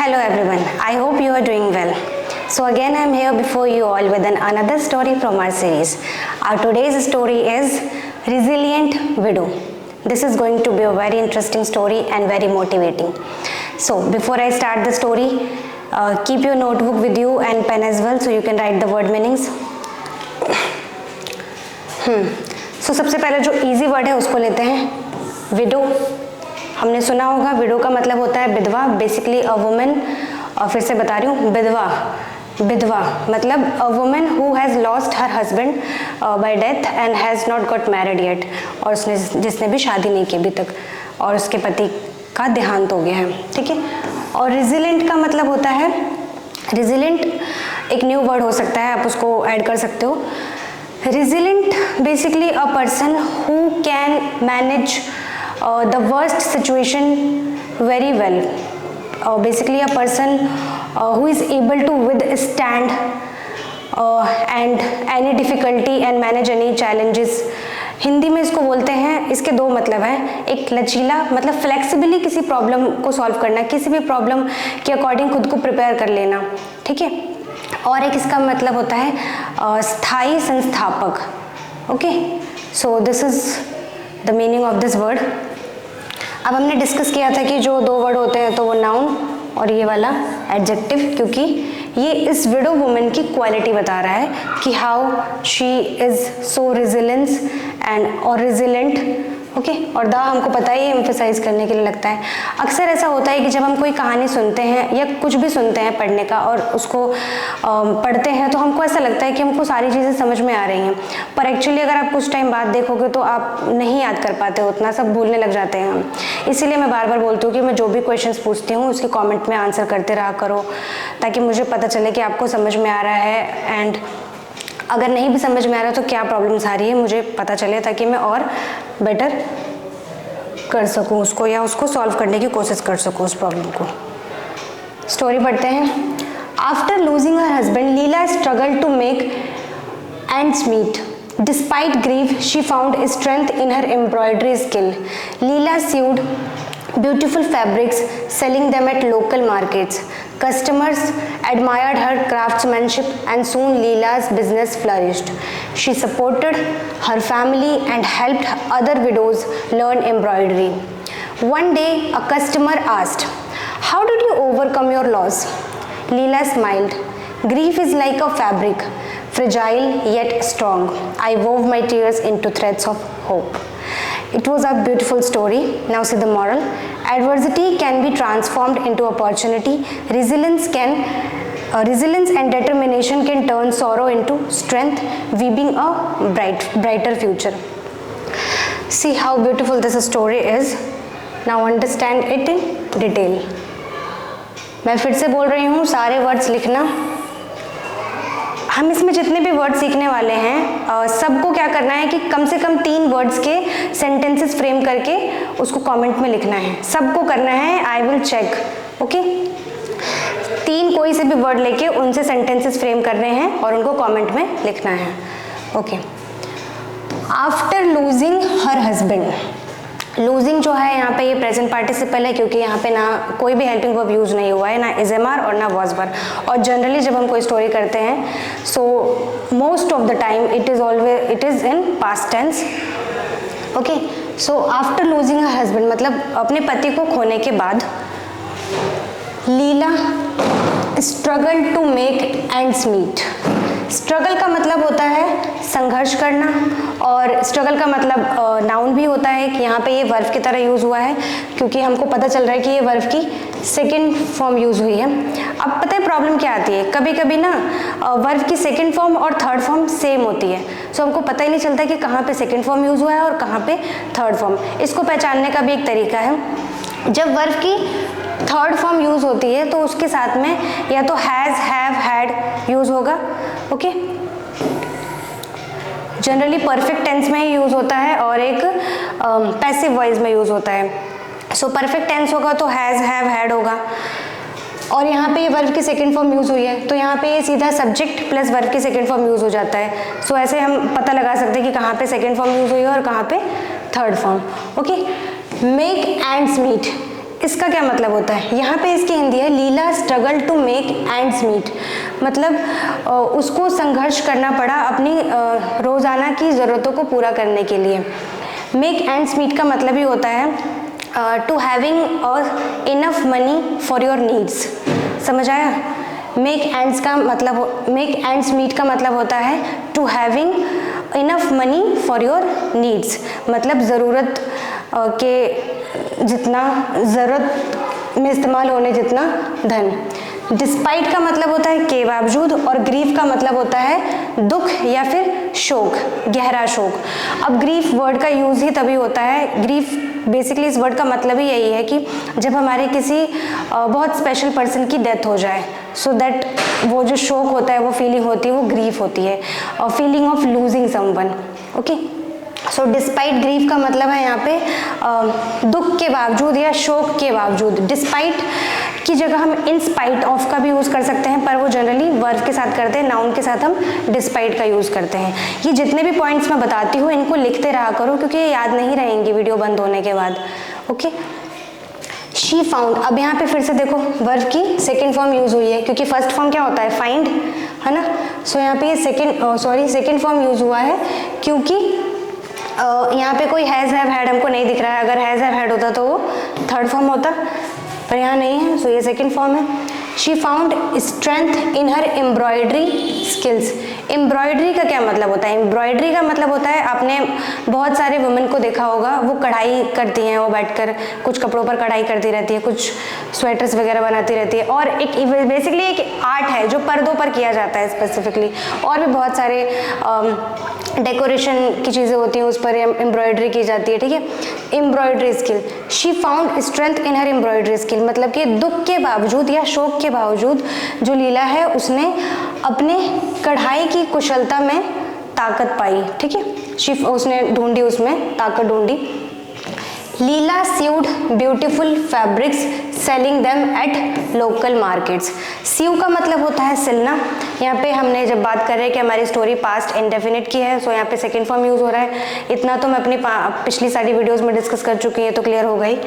Hello everyone, I hope you are doing well. So again I am here before you all with another story from our series. Our today's story is Resilient Widow. This is going to be a very interesting story and very motivating. So before I start the story, keep your notebook with you and pen as well so you can write the word meanings. So सबसे पहले जो easy word है उसको लेते हैं, widow. हमने सुना होगा विडो का मतलब होता है विधवा, बेसिकली अ वुमेन, और फिर से बता रही हूँ विधवा मतलब a women who has lost her husband by death and has not got married yet, और उसने जिसने भी शादी नहीं की अभी तक और उसके पति का देहांत हो गया है, ठीक है। और रिजिलेंट का मतलब होता है, रिजिलेंट एक न्यू वर्ड हो सकता है, आप उसको ऐड कर सकते हो। Resilient basically a person who can manage the worst situation very well. Basically a person who is able to withstand and any difficulty and manage any challenges. Hindi में इसको बोलते हैं, इसके दो मतलब हैं, एक लचीला मतलब फ्लेक्सिबली किसी प्रॉब्लम को सॉल्व करना, किसी भी प्रॉब्लम के अकॉर्डिंग खुद को प्रिपेयर कर लेना, ठीक है। और एक इसका मतलब होता है स्थायी संस्थापक, okay. So this is the meaning of this word. अब हमने डिस्कस किया था कि जो दो वर्ड होते हैं तो वो नाउन और ये वाला एडजेक्टिव, क्योंकि ये इस विडो वुमेन की क्वालिटी बता रहा है कि how she is so resilience and और रिजिलेंट, ओके। और द हमको पता ही एम्फेसाइज करने के लिए लगता है। अक्सर ऐसा होता है कि जब हम कोई कहानी सुनते हैं या कुछ भी सुनते हैं पढ़ने का और उसको पढ़ते हैं तो हमको ऐसा लगता है कि हमको सारी चीज़ें समझ में आ रही हैं, पर एक्चुअली अगर आप कुछ टाइम बाद देखोगे तो आप नहीं याद कर पाते हो, उतना सब भूलने लग जाते हैं हम। इसीलिए मैं बार बार बोलती हूँ कि मैं जो भी क्वेश्चंस पूछती हूँ उसके कॉमेंट में आंसर करते रहा करो, ताकि मुझे पता चले कि आपको समझ में आ रहा है, एंड अगर नहीं भी समझ में आ रहा तो क्या प्रॉब्लम्स आ रही है मुझे पता चले, ताकि मैं और बेटर कर सकूं उसको या उसको सॉल्व करने की कोशिश कर सकूं उस प्रॉब्लम को। स्टोरी पढ़ते हैं। After losing her husband, Leela struggle to make ends meet. Despite grief, she found strength in her embroidery skill. Leela sewed beautiful fabrics, selling them at local markets. Customers admired her craftsmanship and soon Leela's business flourished. She supported her family and helped other widows learn embroidery. One day, a customer asked, "How did you overcome your loss?" Leela smiled. "Grief is like a fabric, fragile yet strong. I wove my tears into threads of hope." It was a beautiful story. Now see the moral. Adversity can be transformed into opportunity. Resilience and determination can turn sorrow into strength, weaving a brighter future. See how beautiful this story is. Now understand it in detail. मैं फिर से बोल रही हूँ, सारे words लिखना। हम इसमें जितने भी वर्ड सीखने वाले हैं सबको क्या करना है कि कम से कम 3 वर्ड्स के सेंटेंसेस फ्रेम करके उसको कमेंट में लिखना है, सबको करना है। I will check, okay. 3 कोई से भी वर्ड लेके उनसे सेंटेंसेस फ्रेम करने हैं और उनको कमेंट में लिखना है, okay. After losing her husband, losing जो है यहाँ पे ये प्रेजेंट पार्टिसिपल है, क्योंकि यहाँ पे ना कोई भी हेल्पिंग वर्ब यूज़ नहीं हुआ है, ना इज एम आर और ना वॉज वर। और जनरली जब हम कोई स्टोरी करते हैं so most of the time it is in past tense, okay. So after losing her husband मतलब अपने पति को खोने के बाद Leela struggle to make ends meet. Struggle का मतलब होता है संघर्ष करना, और स्ट्रगल का मतलब नाउन भी होता है कि यहाँ पे ये वर्ब की तरह यूज़ हुआ है, क्योंकि हमको पता चल रहा है कि ये वर्ब की सेकंड फॉर्म यूज़ हुई है। अब पता है प्रॉब्लम क्या आती है, कभी कभी ना वर्ब की सेकंड फॉर्म और थर्ड फॉर्म सेम होती है, सो हमको पता ही नहीं चलता कि कहाँ पे सेकंड फॉर्म यूज़ हुआ है और कहाँ पे थर्ड फॉर्म। इसको पहचानने का भी एक तरीका है, जब वर्ब की थर्ड फॉर्म यूज़ होती है तो उसके साथ में या तो हैज़, हैव, हैड यूज़ होगा, ओके। जनरली परफेक्ट टेंस में ही यूज़ होता है और एक पैसिव वॉइस में यूज़ होता है। सो परफेक्ट टेंस होगा तो हैज़, हैव, हैड होगा, और यहाँ पे ये वर्ब की सेकंड फॉर्म यूज़ हुई है तो यहाँ पे ये सीधा सब्जेक्ट प्लस वर्ब की सेकंड फॉर्म यूज़ हो जाता है। सो ऐसे हम पता लगा सकते हैं कि कहाँ पे सेकंड फॉर्म यूज़ हुई है और कहाँ पे third form, okay. Make ends meet, इसका क्या मतलब होता है? यहाँ पे इसकी हिंदी है Leela struggle to make ends meet, मतलब उसको संघर्ष करना पड़ा अपनी रोज़ाना की ज़रूरतों को पूरा करने के लिए। मेक एंड्स मीट का मतलब ही होता है to having enough money for your needs. समझ आया? मेक एंड्स मीट का मतलब होता है to having enough money for your needs, मतलब ज़रूरत के जितना, ज़रूरत में इस्तेमाल होने जितना धन। डिस्पाइट का मतलब होता है के बावजूद, और ग्रीफ का मतलब होता है दुख या फिर शोक, गहरा शोक। अब ग्रीफ वर्ड का यूज़ ही तभी होता है, ग्रीफ बेसिकली इस वर्ड का मतलब ही यही है कि जब हमारे किसी बहुत स्पेशल पर्सन की डेथ हो जाए, सो दैट वो जो शोक होता है, वो फीलिंग होती है, वो ग्रीफ होती है, और feeling of losing someone. Okay, so despite grief का मतलब है यहाँ पे दुख के बावजूद या शोक के बावजूद। डिस्पाइट की जगह हम इन स्पाइट ऑफ का भी यूज़ कर सकते हैं, पर वो जनरली वर्ब के साथ करते हैं, नाउन के साथ हम डिस्पाइट का यूज़ करते हैं। ये जितने भी पॉइंट्स मैं बताती हूँ इनको लिखते रहा करो, क्योंकि ये याद नहीं रहेंगी वीडियो बंद होने के बाद। ओके, शी फाउंड, अब यहाँ पे फिर से देखो वर्ब की सेकेंड फॉर्म यूज़ हुई है, क्योंकि फर्स्ट फॉर्म क्या होता है? फाइंड, है ना? सो यहाँ पे सेकेंड फॉर्म यूज़ हुआ है, क्योंकि यहाँ पे कोई हैज़ हैव हैड हमको नहीं दिख रहा है। अगर हैज़ हैव हैड होता तो वो थर्ड फॉर्म होता, पर यहाँ नहीं है, सो ये सेकेंड फॉर्म है। She found strength in her embroidery skills. Embroidery का क्या मतलब होता है? एम्ब्रॉयडरी का मतलब होता है, आपने बहुत सारे वुमेन को देखा होगा, वो कढ़ाई करती हैं, वो बैठकर कुछ कपड़ों पर कढ़ाई करती रहती है, कुछ स्वेटर्स वगैरह बनाती रहती है, और एक बेसिकली एक आर्ट है जो पर्दों पर किया जाता है स्पेसिफिकली, और भी बहुत सारे डेकोरेशन की चीज़ें होती हैं, उस पर एम्ब्रॉयडरी की जाती है। ठीक है, embroidery skill. She found strength in her embroidery skill, मतलब कि दुख के बावजूद या शोक के बावजूद जो लीला है उसने अपने कढ़ाई की कुशलता में ताकत पाई। ठीक है, उसने ढूंढी, उसमें ताकत ढूंढी। Leela sewed beautiful fabrics selling them at local markets. Sew का मतलब होता है सिलना। यहाँ पे हमने जब बात कर रहे हैं कि हमारी स्टोरी पास्ट इंडेफिनिट की है, सो यहाँ पे सेकेंड फॉर्म यूज़ हो रहा है। इतना तो मैं अपनी पिछली सारी वीडियोस में डिस्कस कर चुकी है, तो क्लियर हो गई।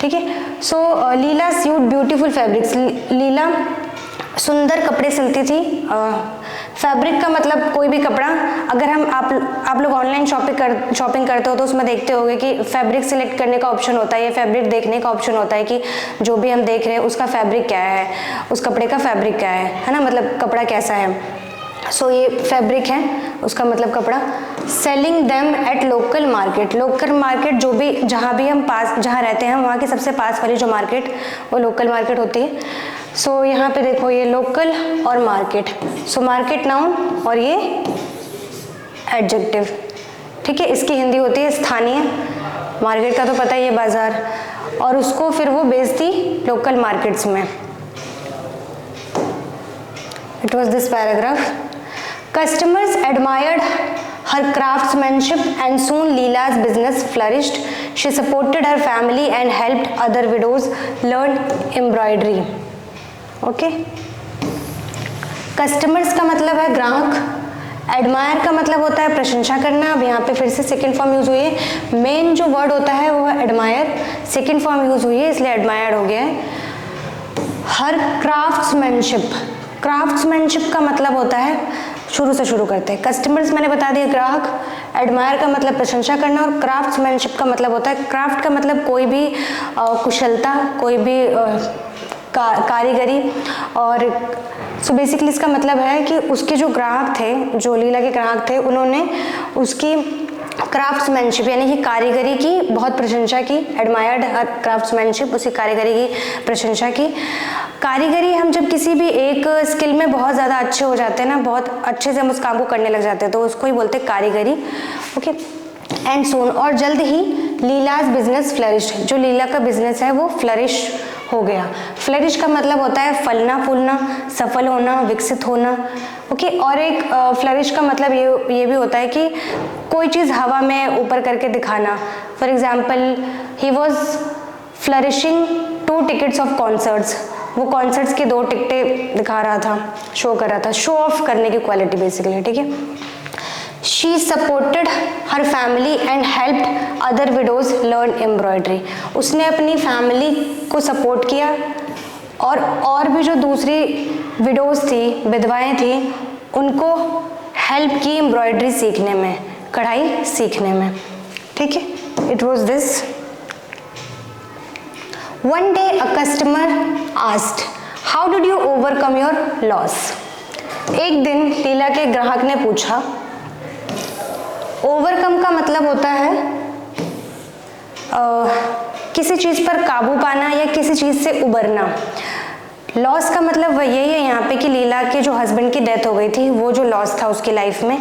ठीक है, सो लीला सीव्ड ब्यूटीफुल फैब्रिक्स, लीला सुंदर कपड़े सिलती थी। फैब्रिक का मतलब कोई भी कपड़ा। अगर हम आप लोग ऑनलाइन शॉपिंग करते हो तो उसमें देखते होगे कि फैब्रिक सिलेक्ट करने का ऑप्शन होता है, या फैब्रिक देखने का ऑप्शन होता है कि जो भी हम देख रहे हैं उसका फैब्रिक क्या है, उस कपड़े का फैब्रिक क्या है ना, मतलब कपड़ा कैसा है। सो ये फैब्रिक है, उसका मतलब कपड़ा। Selling them at local market, local market जो भी जहाँ भी हम जहाँ रहते हैं वहाँ की सबसे पास वाली जो मार्केट, वो लोकल मार्केट होती है। सो यहाँ पे देखो ये लोकल और मार्केट, सो मार्केट नाउन और ये एडजेक्टिव। ठीक है, इसकी हिंदी होती है स्थानीय, मार्केट का तो पता ही है बाजार, और उसको फिर वो बेचती लोकल मार्केट्स में। It was this paragraph. Customers admired her craftsmanship and soon Leela's business flourished. She supported her family and helped other widows learn embroidery. Okay? Customers का मतलब है ग्राहक, एडमायर का मतलब होता है प्रशंसा करना। अब यहाँ पे फिर से सेकेंड फॉर्म यूज हुई है। मेन जो वर्ड होता है वो है एडमायर, सेकेंड फॉर्म यूज हुई है इसलिए एडमायर्ड हो गया है। हर क्राफ्ट्समैनशिप, क्राफ्ट्समैनशिप का मतलब होता है, शुरू से शुरू करते हैं। कस्टमर्स मैंने बता दिया ग्राहक, एडमायर का मतलब प्रशंसा करना, और क्राफ्ट्समैनशिप का मतलब होता है, क्राफ्ट का मतलब कोई भी कुशलता, कोई भी कारीगरी। और सो बेसिकली इसका मतलब है कि उसके जो ग्राहक थे, जो लीला के ग्राहक थे, उन्होंने उसकी क्राफ्ट्समैनशिप यानी कि कारीगरी की बहुत प्रशंसा की। एडमायर्ड क्राफ्ट्समैनशिप, उसी कारीगरी की प्रशंसा की। कारीगरी, हम जब किसी भी एक स्किल में बहुत ज़्यादा अच्छे हो जाते हैं ना, बहुत अच्छे से हम उस काम को करने लग जाते हैं, तो उसको ही बोलते हैं कारीगरी। ओके, एंड सून, और जल्द ही लीलाज बिजनेस फ्लरिश, जो लीला का बिजनेस है वो फ्लरिश हो गया। फ्लरिश का मतलब होता है फलना फूलना, सफल होना, विकसित होना। ओके, और एक फ्लरिश का मतलब ये भी होता है कि कोई चीज़ हवा में ऊपर करके दिखाना। For example, he was flourishing 2 tickets of concerts, वो कॉन्सर्ट्स की 2 टिकटें दिखा रहा था, शो कर रहा था, शो ऑफ करने की क्वालिटी बेसिकली। ठीक है, she supported her family and helped other widows learn embroidery. उसने अपनी फैमिली को सपोर्ट किया और भी जो दूसरी विडोज थी, विधवाएं थी, उनको हेल्प की एम्ब्रॉयडरी सीखने में, कढ़ाई सीखने में। ठीक है, it was this. One day a customer asked, "How did you overcome your loss?" एक दिन लीला के ग्राहक ने पूछा। ओवरकम का मतलब होता है किसी चीज़ पर काबू पाना या किसी चीज़ से उबरना। लॉस का मतलब वह यही है यहाँ पे कि लीला के जो हस्बैंड की डेथ हो गई थी, वो जो लॉस था उसकी लाइफ में,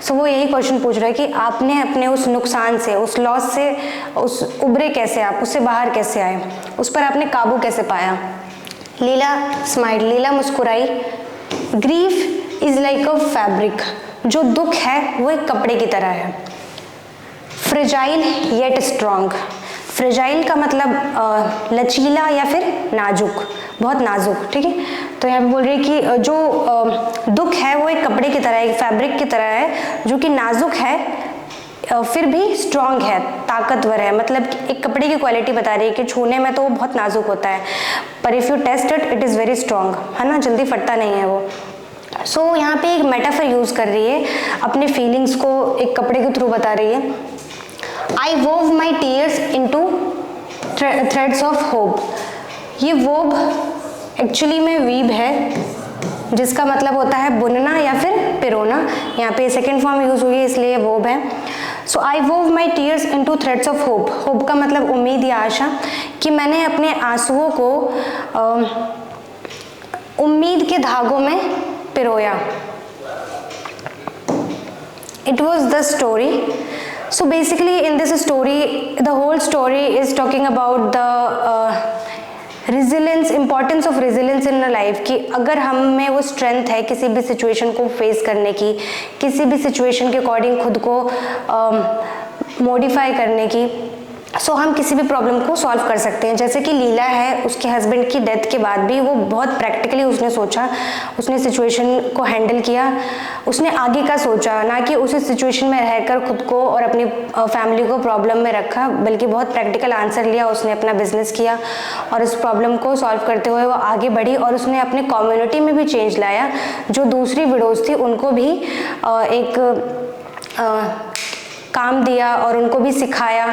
सो वो यही क्वेश्चन पूछ रहा है कि आपने अपने उस नुकसान से, उस लॉस से उस उबरे कैसे, आप उससे बाहर कैसे आए, उस पर आपने काबू कैसे पाया। लीला स्माइल, लीला मुस्कुराई। Grief is like a fabric, जो दुख है वो एक कपड़े की तरह है। फ्रेजाइल येट स्ट्रॉन्ग, फ्रेजाइल का मतलब लचीला या फिर नाजुक, बहुत नाजुक। ठीक है, तो यहाँ पे बोल रही है कि जो दुख है वो एक कपड़े की तरह है, एक फैब्रिक की तरह है, जो कि नाजुक है फिर भी स्ट्रॉन्ग है, ताकतवर है। मतलब एक कपड़े की क्वालिटी बता रही है कि छूने में तो वो बहुत नाजुक होता है, पर if you test it, it is very strong, है ना, जल्दी फटता नहीं है वो। सो यहाँ पे एक मेटाफर यूज़ कर रही है, अपने फीलिंग्स को एक कपड़े के थ्रू बता रही है। I wove my tears into threads of hope। ये वोब एक्चुअली में वीब है, जिसका मतलब होता है बुनना या फिर पिरोना। यहाँ पे सेकेंड फॉर्म यूज हुई है इसलिए वोब है। So I wove my tears into threads of hope. Hope का मतलब उम्मीद या आशा, कि मैंने अपने आंसुओं को उम्मीद के धागों में पिरोया। It was the story. So basically in this story, the whole story is talking about the resilience, importance of resilience in a life, कि अगर हम में वो स्ट्रेंथ है किसी भी सिचुएशन को फेस करने की, किसी भी सिचुएशन के अकॉर्डिंग खुद को मॉडिफाई करने की, सो हम किसी भी प्रॉब्लम को सॉल्व कर सकते हैं। जैसे कि लीला है, उसके हस्बैंड की डेथ के बाद भी वो बहुत प्रैक्टिकली उसने सोचा, उसने सिचुएशन को हैंडल किया, उसने आगे का सोचा, ना कि उसी सिचुएशन में रहकर खुद को और अपनी फैमिली को प्रॉब्लम में रखा, बल्कि बहुत प्रैक्टिकल आंसर लिया। उसने अपना बिजनेस किया और इस प्रॉब्लम को सॉल्व करते हुए वो आगे बढ़ी, और उसने अपने कम्युनिटी में भी चेंज लाया। जो दूसरी विडोज थी उनको भी एक काम दिया और उनको भी सिखाया,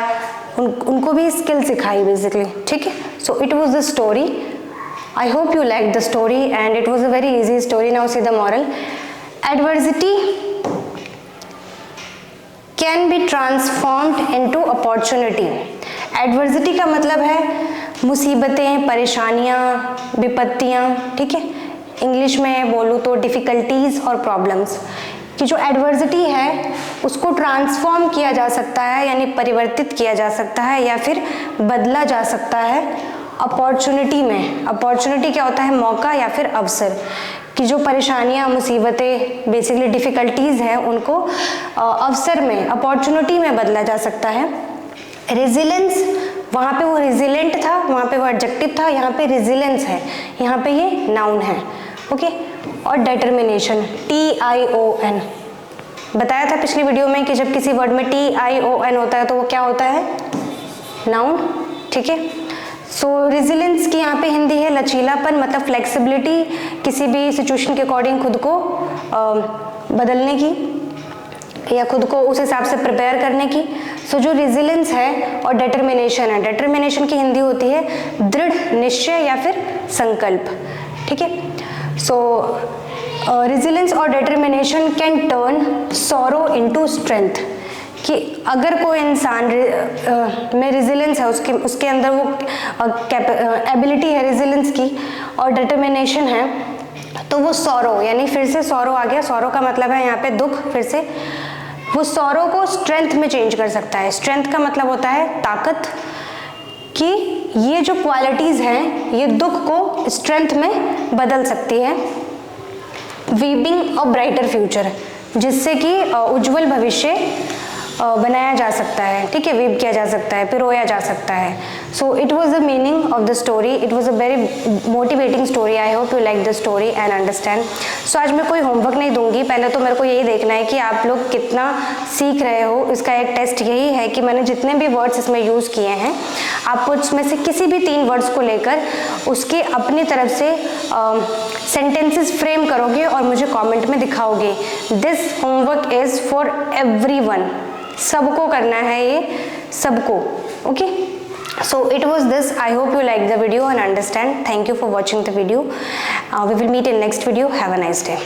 उनको भी स्किल सिखाई बेसिकली। ठीक है, so it was the story. I hope you like the story and it was a very easy story. Now see the moral. Adversity can be transformed into opportunity. Adversity का मतलब है मुसीबतें, परेशानियाँ, विपत्तियाँ। ठीक है, इंग्लिश में बोलूँ तो डिफ़िकल्टीज और प्रॉब्लम्स, कि जो एडवर्सिटी है उसको ट्रांसफॉर्म किया जा सकता है, यानी परिवर्तित किया जा सकता है या फिर बदला जा सकता है अपॉर्चुनिटी में। अपॉर्चुनिटी क्या होता है? मौका या फिर अवसर। कि जो परेशानियां, मुसीबतें, बेसिकली डिफ़िकल्टीज़ हैं, उनको अवसर में, अपॉर्चुनिटी में बदला जा सकता है। रेजिलेंस, वहाँ पे वो रेजिलेंट था, वहाँ पे वो एडजेक्टिव था, यहाँ पे रेजिलेंस है, यहाँ पे ये नाउन है। ओके, और डिटर्मिनेशन, TION, बताया था पिछली वीडियो में कि जब किसी वर्ड में TION होता है तो वो क्या होता है? नाउन। ठीक है, सो रेजिलेंस की यहाँ पे हिंदी है लचीलापन, मतलब फ्लेक्सिबिलिटी, किसी भी सिचुएशन के अकॉर्डिंग खुद को बदलने की या खुद को उस हिसाब से प्रिपेयर करने की। सो जो रेजिलेंस है और डिटर्मिनेशन है, डिटर्मिनेशन की हिंदी होती है दृढ़ निश्चय या फिर संकल्प। ठीक है, सो रेजिलेंस और determination can turn sorrow into strength. कि अगर कोई इंसान में रेजिलेंस है, उसके अंदर वो एबिलिटी है रेजिलेंस की और डिटर्मिनेशन है, तो वो सॉरो, यानी फिर से सॉरो आ गया, सॉरो का मतलब है यहाँ पे दुख, फिर से वो सॉरो को स्ट्रेंथ में चेंज कर सकता है। स्ट्रेंथ का मतलब होता है ताकत, कि ये जो क्वालिटीज़ हैं ये दुख को स्ट्रेंथ में बदल सकती है। वीविंग अ ब्राइटर फ्यूचर, जिससे कि उज्जवल भविष्य बनाया जा सकता है, ठीक है, वीव किया जा सकता है, पिरोया जा सकता है। So it was the meaning of the story, it was a very motivating story. I hope you like the story and understand. So आज मैं कोई होमवर्क नहीं दूंगी, पहले तो मेरे को यही देखना है कि आप लोग कितना सीख रहे हो। इसका एक टेस्ट यही है कि मैंने जितने भी वर्ड्स इसमें यूज़ किए हैं, आप उसमें से किसी भी 3 वर्ड्स को लेकर उसके अपनी तरफ से सेंटेंसेस फ्रेम करोगे और मुझे कमेंट में दिखाओगे। This homework is for everyone, सबको करना है ये, सबको। Okay, so it was this. I hope you like the video and understand. Thank you for watching the video. We will meet in next video. Have a nice day.